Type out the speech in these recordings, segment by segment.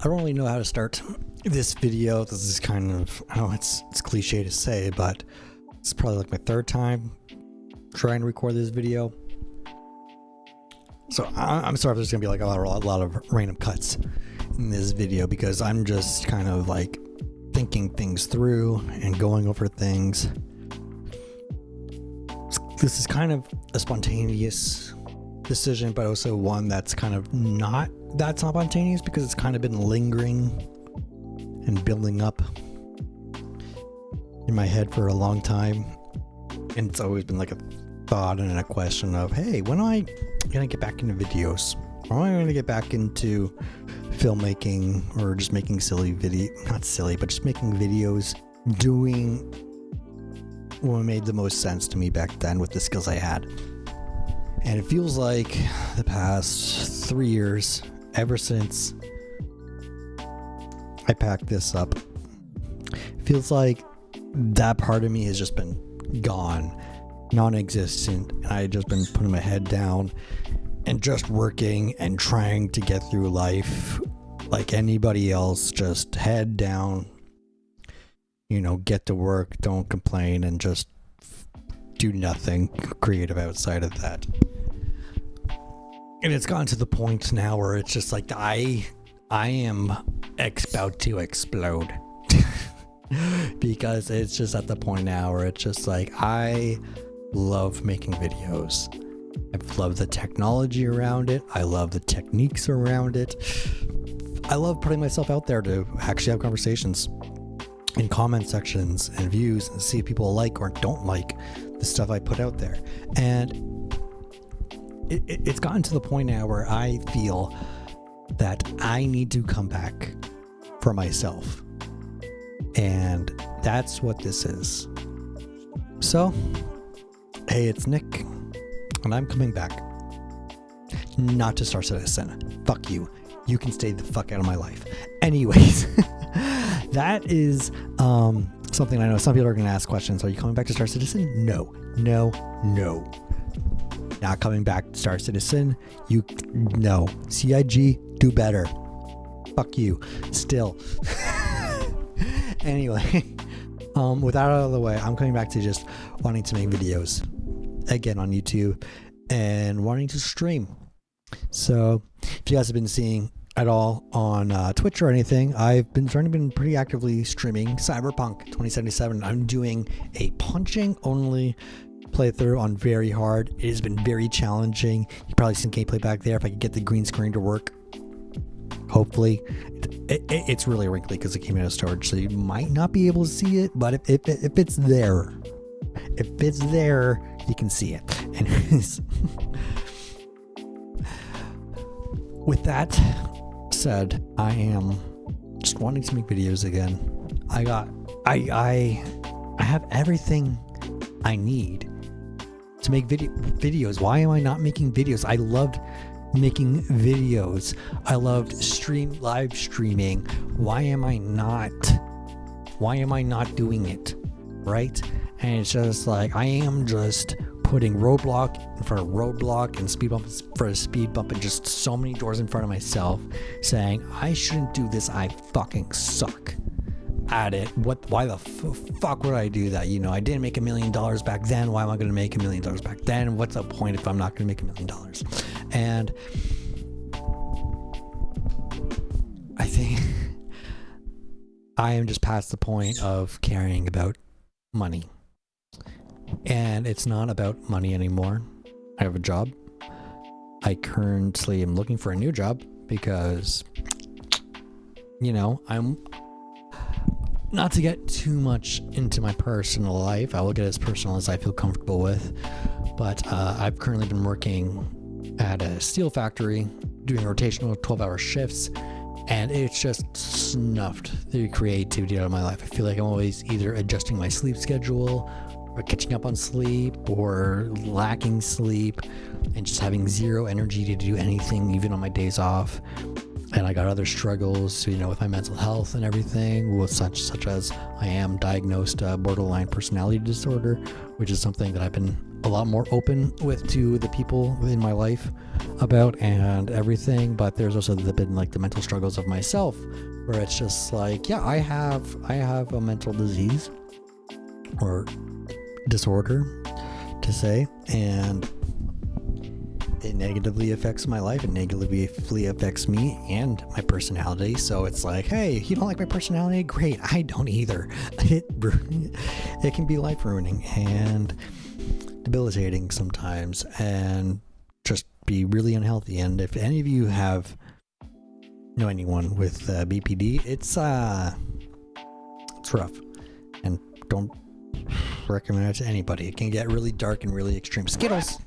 don't really know how to start this video. This is kind of, I know it's cliche to say, but it's probably like my third time trying to record this video. So I'm sorry if there's gonna be like a lot of random cuts in this video, because I'm just kind of like thinking things through and going over things. This is kind of a spontaneous decision, but also one that's kind of not that spontaneous, because it's kind of been lingering and building up in my head for a long time, and it's always been like a thought and a question of, hey, when am I gonna get back into videos? When am I gonna get back into filmmaking, or just making not silly, but just making videos, doing what made the most sense to me back then with the skills I had. And it feels like the past 3 years, ever since I packed this up, it feels like that part of me has just been gone, non-existent, and I had just been putting my head down and just working and trying to get through life like anybody else, just head down, get to work, don't complain, and just do nothing creative outside of that. And it's gotten to the point now where it's just like I am about to explode. Because it's just at the point now where it's just like, I love making videos. I love the technology around it. I love the techniques around it. I love putting myself out there to actually have conversations in comment sections and views and see if people like or don't like the stuff I put out there. And it's gotten to the point now where I feel that I need to come back for myself. And that's what this is. So, hey, it's Nick, and I'm coming back. Not to Star Citizen. Fuck you. You can stay the fuck out of my life. Anyways, that is something I know some people are going to ask questions. Are you coming back to Star Citizen? No. Not coming back to Star Citizen. No. CIG, do better. Fuck you. Still. Anyway, with that out of the way, I'm coming back to just wanting to make videos again on YouTube and wanting to stream. So if you guys have been seeing at all on Twitch or anything, I've been pretty actively streaming Cyberpunk 2077. I'm doing a punching only playthrough on very hard. It has been very challenging. You've probably seen gameplay back there. If I could get the green screen to work, hopefully. It's really wrinkly because it came out of storage, so you might not be able to see it, but if it's there, you can see it. Anyways, with that said, I am just wanting to make videos again. I have everything I need to make videos. Why am I not making videos? I loved making videos. I loved live streaming. Why am I not doing it? Right? And it's just like, I am just putting roadblock in front of roadblock and speed bump for a speed bump, and just so many doors in front of myself, saying I shouldn't do this. I fucking suck at it. Why the fuck would I do that? I didn't make $1 million back then. Why am I going to make $1 million back then? What's the point if I'm not going to make $1 million? And I think I am just past the point of caring about money. And it's not about money anymore. I have a job. I currently am looking for a new job because, I'm not to get too much into my personal life. I will get as personal as I feel comfortable with. But I've currently been working at a steel factory, doing rotational 12-hour shifts, and it's just snuffed the creativity out of my life. I feel like I'm always either adjusting my sleep schedule or catching up on sleep or lacking sleep and just having zero energy to do anything, even on my days off. And I got other struggles, with my mental health and everything, with such as I am diagnosed borderline personality disorder, which is something that I've been a lot more open with to the people in my life about and everything. But there's also been like the mental struggles of myself, where it's just like, yeah, I have a mental disease or disorder to say, and it negatively affects my life. It negatively affects me and my personality. So it's like, hey, you don't like my personality? Great, I don't either. It can be life ruining and debilitating sometimes, and just be really unhealthy. And if any of you know anyone with BPD, it's rough, and don't recommend it to anybody. It can get really dark and really extreme. Skittles,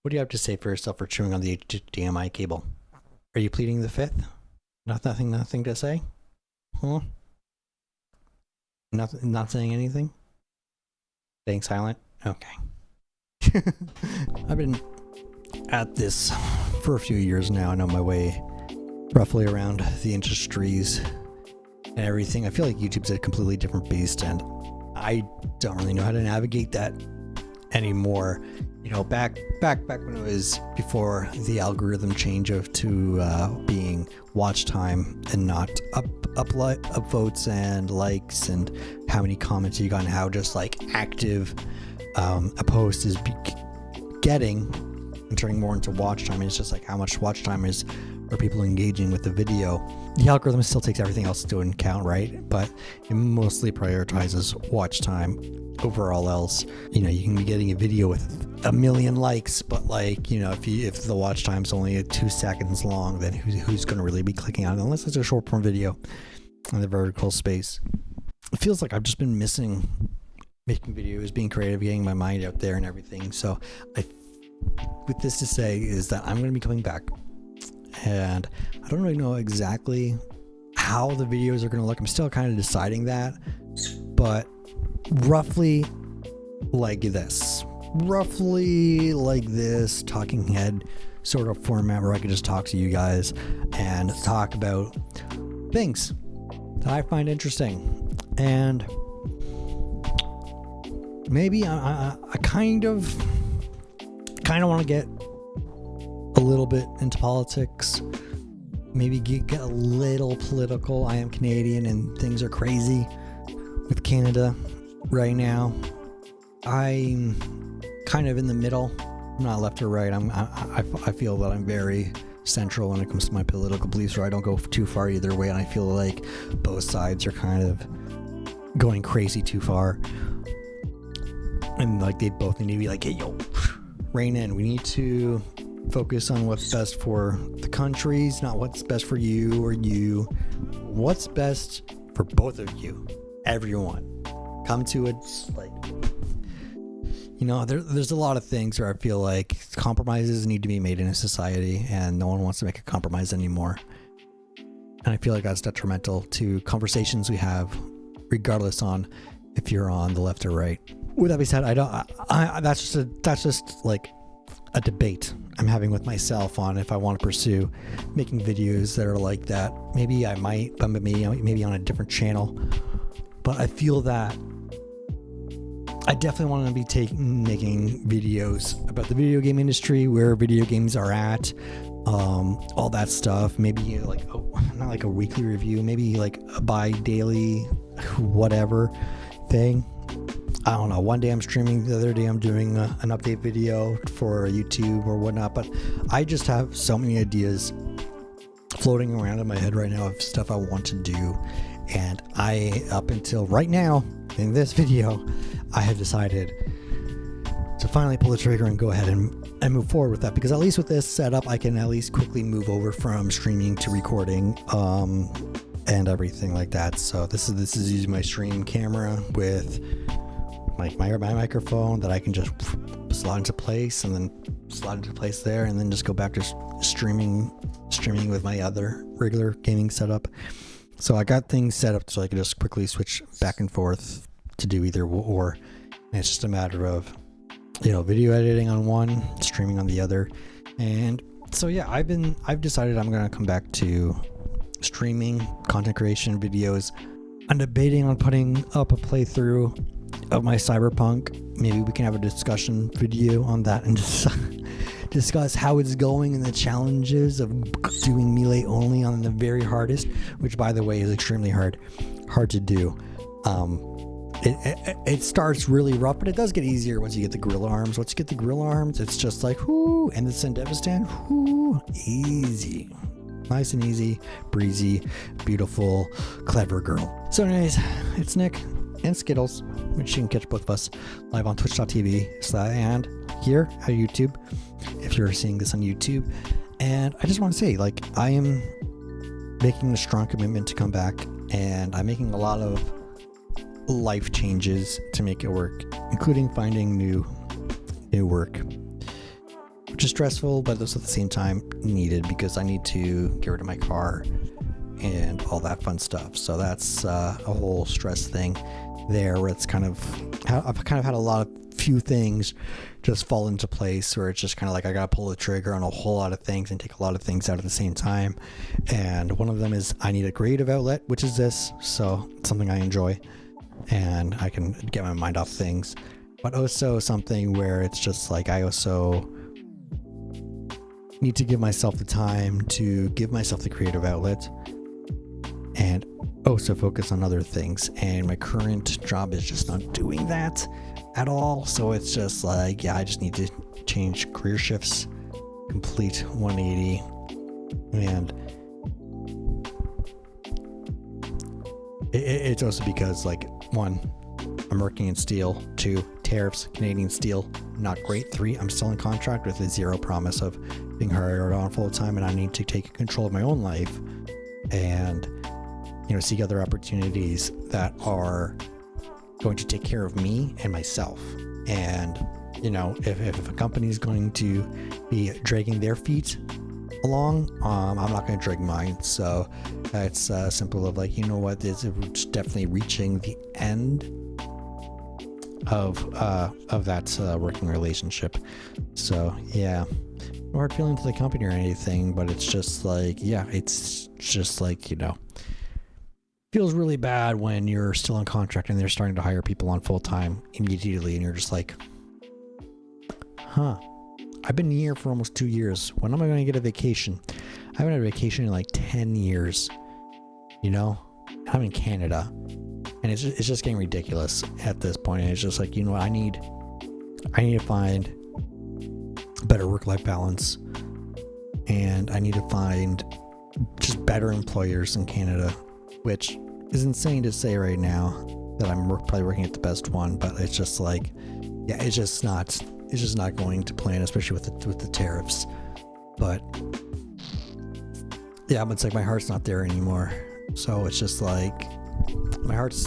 what do you have to say for yourself for chewing on the HDMI cable? Are you pleading the fifth? Nothing to say? Huh? Not saying anything? Staying silent? Okay. I've been at this for a few years now. I know my way roughly around the industries and everything. I feel like YouTube's a completely different beast, and I don't really know how to navigate that anymore. You know, back when it was before the algorithm change to being watch time and not up votes and likes and how many comments you got and how just like active a post is getting and turning more into watch time. It's just like how much watch time is for people engaging with the video. The algorithm still takes everything else into account, right? But it mostly prioritizes watch time over all else. You know, you can be getting a video with 1 million likes, but like, you know, if the watch time's only 2 seconds long, then who's going to really be clicking on it unless it's a short form video in the vertical space? It feels like I've just been missing making videos, being creative, getting my mind out there and everything. So with this to say is that I'm going to be coming back, and I don't really know exactly how the videos are going to look. I'm still kind of deciding that, but roughly like this talking head sort of format where I can just talk to you guys and talk about things that I find interesting. And maybe I kind of want to get a little bit into politics, maybe get a little political. I am Canadian and things are crazy with Canada right now. I'm kind of in the middle. I'm not left or right. I feel that I'm very central when it comes to my political beliefs, or I don't go too far either way, and I feel like both sides are kind of going crazy too far, and like they both need to be like, hey, yo, rein in. We need to focus on what's best for the countries, not what's best for you or you. What's best for both of you, everyone. Come to it. Like, you know, there's a lot of things where I feel like compromises need to be made in a society, and no one wants to make a compromise anymore. And I feel like that's detrimental to conversations we have, regardless on if you're on the left or right. With that being said, that's just like a debate I'm having with myself on if I want to pursue making videos that are like that. Maybe I might, but maybe on a different channel. But I feel that I definitely want to be making videos about the video game industry, where video games are at, all that stuff. Maybe like not like a weekly review, maybe like a bi-daily whatever thing. I don't know. One day I'm streaming, the other day I'm doing an update video for YouTube or whatnot. But I just have so many ideas floating around in my head right now of stuff I want to do. And up until right now, in this video, I have decided to finally pull the trigger and go ahead and move forward with that. Because at least with this setup, I can at least quickly move over from streaming to recording and everything like that. So this is using my stream camera with my microphone that I can just slot into place, and then slot into place there, and then just go back to streaming with my other regular gaming setup. So I got things set up so I can just quickly switch back and forth to do either or. And it's just a matter of, you know, video editing on one, streaming on the other. And so yeah, I've decided I'm gonna come back to streaming, content creation, videos. I'm debating on putting up a playthrough of my Cyberpunk maybe we can have a discussion video on that and just discuss how it's going and the challenges of doing Melee only on the very hardest, which by the way is extremely hard to do. It starts really rough, but it does get easier once you get the gorilla arms. Once you get the gorilla arms, it's just like, whoo, and the Sendevistan, whoo, easy. Nice and easy, breezy, beautiful, clever girl. So anyways, it's Nick and Skittles, which you can catch both of us live on twitch.tv and here at YouTube, if you're seeing this on YouTube. And I just want to say, like, I am making a strong commitment to come back, and I'm making a lot of life changes to make it work, including finding new work, which is stressful, but also at the same time needed, because I need to get rid of my car and all that fun stuff. So that's a whole stress thing there, where it's I've had a few things just fall into place, where it's just kind of like I gotta pull the trigger on a whole lot of things and take a lot of things out at the same time. And one of them is I need a creative outlet, which is this, so it's something I enjoy and I can get my mind off things, but also something where it's just like I also need to give myself the time to give myself the creative outlet and also focus on other things, and my current job is just not doing that at all. So it's just like, yeah, I just need to change career shifts, complete 180. And it's also because, like, 1, I'm working in steel. 2, tariffs, Canadian steel, not great. 3, I'm still in contract with a zero promise of being hired on full time, and I need to take control of my own life and, you know, seek other opportunities that are going to take care of me and myself. And, you know, if a company is going to be dragging their feet along, I'm not going to drag mine. So it's simple of like, you know what, it's definitely reaching the end of that working relationship. So yeah, no hard feeling to the company or anything, but it's just like, yeah, it's just like, you know, feels really bad when you're still on contract and they're starting to hire people on full time immediately, and you're just like, I've been here for almost 2 years. When am I going to get a vacation? I haven't had a vacation in like 10 years. You know, I'm in Canada, and it's just getting ridiculous at this point. And it's just like, you know what, I need to find a better work-life balance, and I need to find just better employers in Canada, which is insane to say right now that I'm probably working at the best one, but it's just like, yeah, it's just not going to plan, especially with the tariffs. But yeah, but it's like my heart's not there anymore. So it's just like my heart's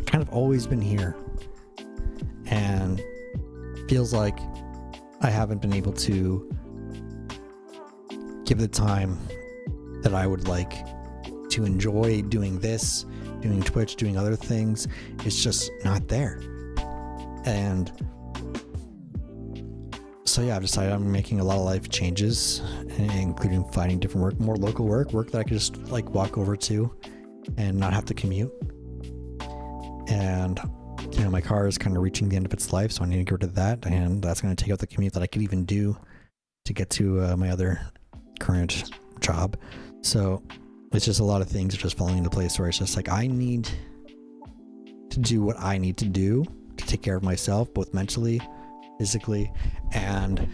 kind of always been here, and feels like I haven't been able to give the time that I would like to enjoy doing this, doing Twitch, doing other things. It's just not there. And so yeah, I've decided I'm making a lot of life changes, including finding different work, more local work that I could just like walk over to and not have to commute. And, you know, my car is kind of reaching the end of its life, so I need to get rid of that, and that's going to take out the commute that I could even do to get to my other current job. So it's just a lot of things are just falling into place where it's just like I need to do what I need to do to take care of myself, both mentally, physically, and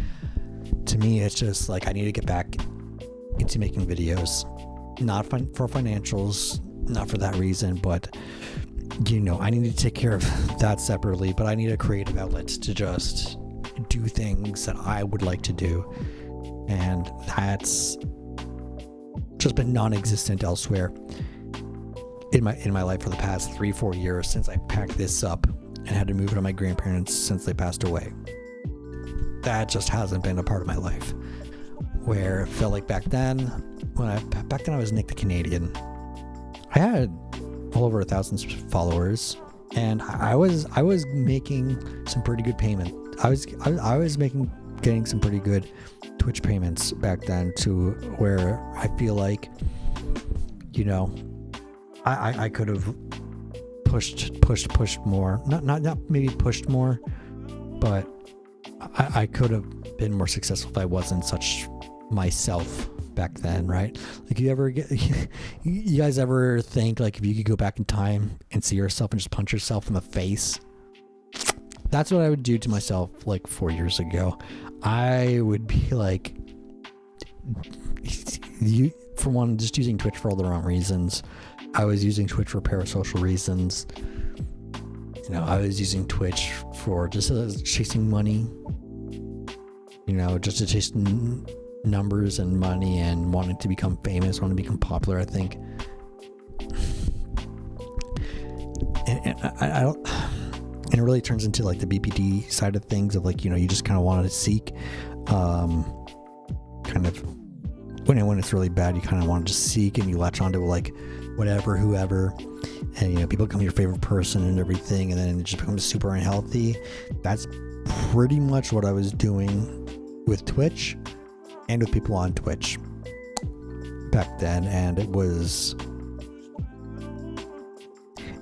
to me it's just like I need to get back into making videos, not for financials, not for that reason, but you know, I need to take care of that separately. But I need a creative outlet to just do things that I would like to do, and that's just been non-existent elsewhere in my life for the past 3-4 years since I packed this up and had to move it to my grandparents since they passed away. That just hasn't been a part of my life, where it felt like back then I was Nick the Canadian. I had well over 1,000 followers, and I was making some pretty good payment. I was getting some pretty good Twitch payments back then, to where I feel like, you know, I could have pushed more, not maybe pushed more, but I could have been more successful if I wasn't such myself back then, right? Like, you guys ever think like if you could go back in time and see yourself and just punch yourself in the face? That's what I would do to myself like 4 years ago. I would be like, for one, just using Twitch for all the wrong reasons. I was using Twitch for parasocial reasons. You know, I was using Twitch for just chasing money. You know, just to chase numbers and money and wanting to become famous, wanting to become popular, I think. And I don't... And it really turns into like the BPD side of things of like, you know, you just kind of wanted to seek kind of when it's really bad, you kind of want to just seek and you latch onto like whatever, whoever, and you know, people become your favorite person and everything, and then it just becomes super unhealthy. That's pretty much what I was doing with Twitch and with people on Twitch back then, and it was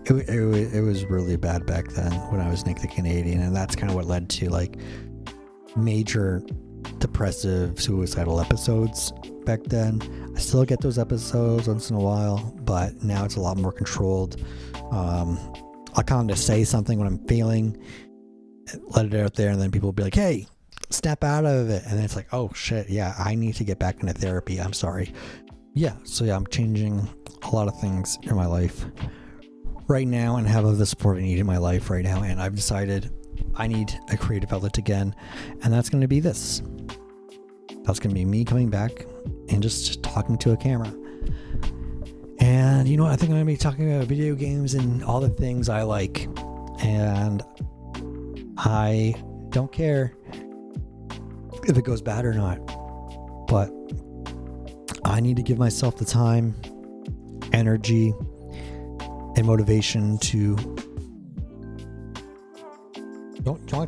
really bad back then when I was Nick the Canadian, and that's kind of what led to like major depressive suicidal episodes back then. I still get those episodes once in a while, but now it's a lot more controlled. I'll kind of say something when I'm feeling, let it out there, and then people will be like, hey, snap out of it, and then it's like, oh shit, yeah, I need to get back into therapy, I'm sorry. So I'm changing a lot of things in my life right now and have the support I need in my life right now, and I've decided I need a creative outlet again, and that's going to be this. That's going to be me coming back and just talking to a camera. And you know what? I think I'm going to be talking about video games and all the things I like, and I don't care if it goes bad or not, but I need to give myself the time, energy, and motivation to...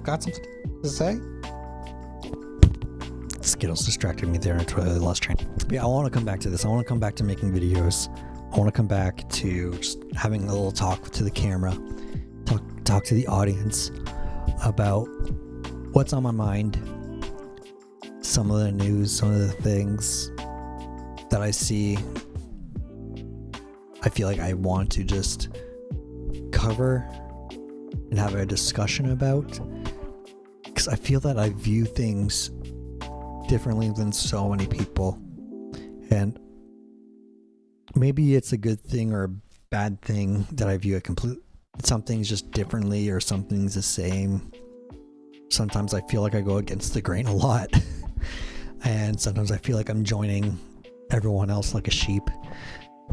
Got something to say? Skittles distracted me there and I lost train. But yeah, I want to come back to this. I want to come back to making videos. I want to come back to just having a little talk to the camera, talk to the audience about what's on my mind, some of the news, some of the things that I see. I feel like I want to just cover and have a discussion about, because I feel that I view things differently than so many people, and maybe it's a good thing or a bad thing that I view some things just differently or some things the same. Sometimes I feel like I go against the grain a lot and sometimes I feel like I'm joining everyone else like a sheep,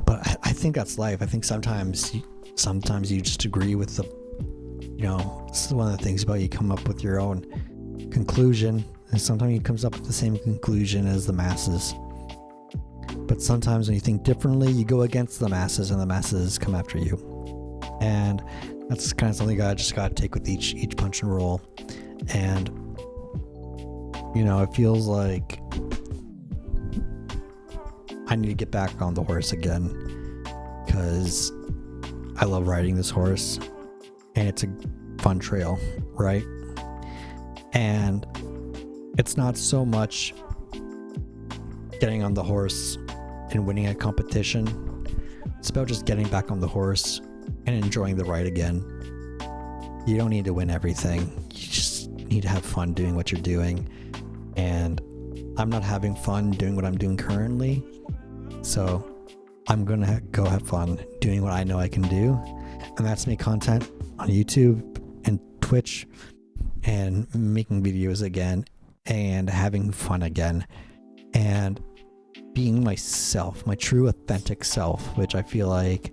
but I think that's life. I think sometimes you just agree with the, you know, this is one of the things about you come up with your own conclusion, and sometimes you comes up with the same conclusion as the masses. But sometimes when you think differently, you go against the masses, and the masses come after you. And that's kind of something I just got to take with each punch and roll. And you know, it feels like I need to get back on the horse again, because I love riding this horse, and it's a fun trail, right? And it's not so much getting on the horse and winning a competition. It's about just getting back on the horse and enjoying the ride again. You don't need to win everything. You just need to have fun doing what you're doing. And I'm not having fun doing what I'm doing currently, so I'm gonna go have fun doing what I know I can do, and that's make content on YouTube and Twitch and making videos again and having fun again and being myself, my true authentic self, which I feel like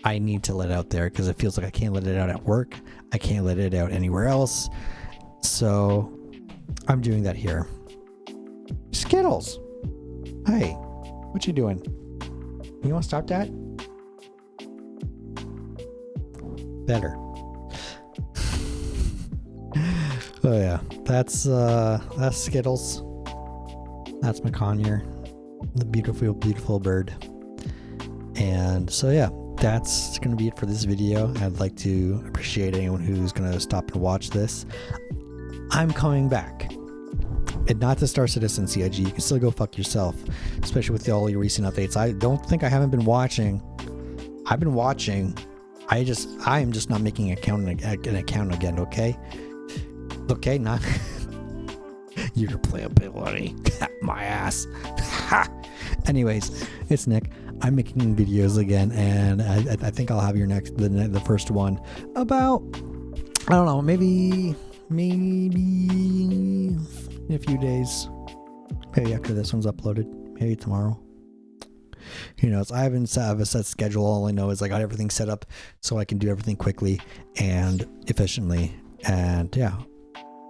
I need to let out there, because it feels like I can't let it out at work, I can't let it out anywhere else, so I'm doing that here. Skittles, hey, what you doing? You want to stop that? Better. Oh yeah, that's Skittles. That's my conure, the beautiful bird. And so yeah, that's gonna be it for this video. I'd like to appreciate anyone who's gonna stop and watch this. I'm coming back. And not to Star Citizen CIG. You can still go fuck yourself, especially with all your recent updates. I don't think I haven't been watching. I've been watching. I am just not making an account again, okay? Okay, not your playability. My ass. Anyways, it's Nick. I'm making videos again, and I think I'll have the first one about, I don't know, maybe in a few days. Maybe after this one's uploaded. Maybe tomorrow. Who knows? I haven't have a set schedule. All I know is I got everything set up so I can do everything quickly and efficiently. And yeah,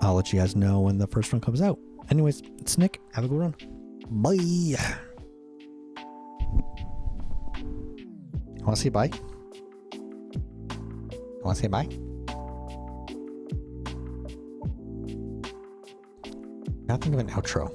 I'll let you guys know when the first one comes out. Anyways, it's Nick. Have a good one. Bye. Want to say bye? Want to say bye? Now think of an outro.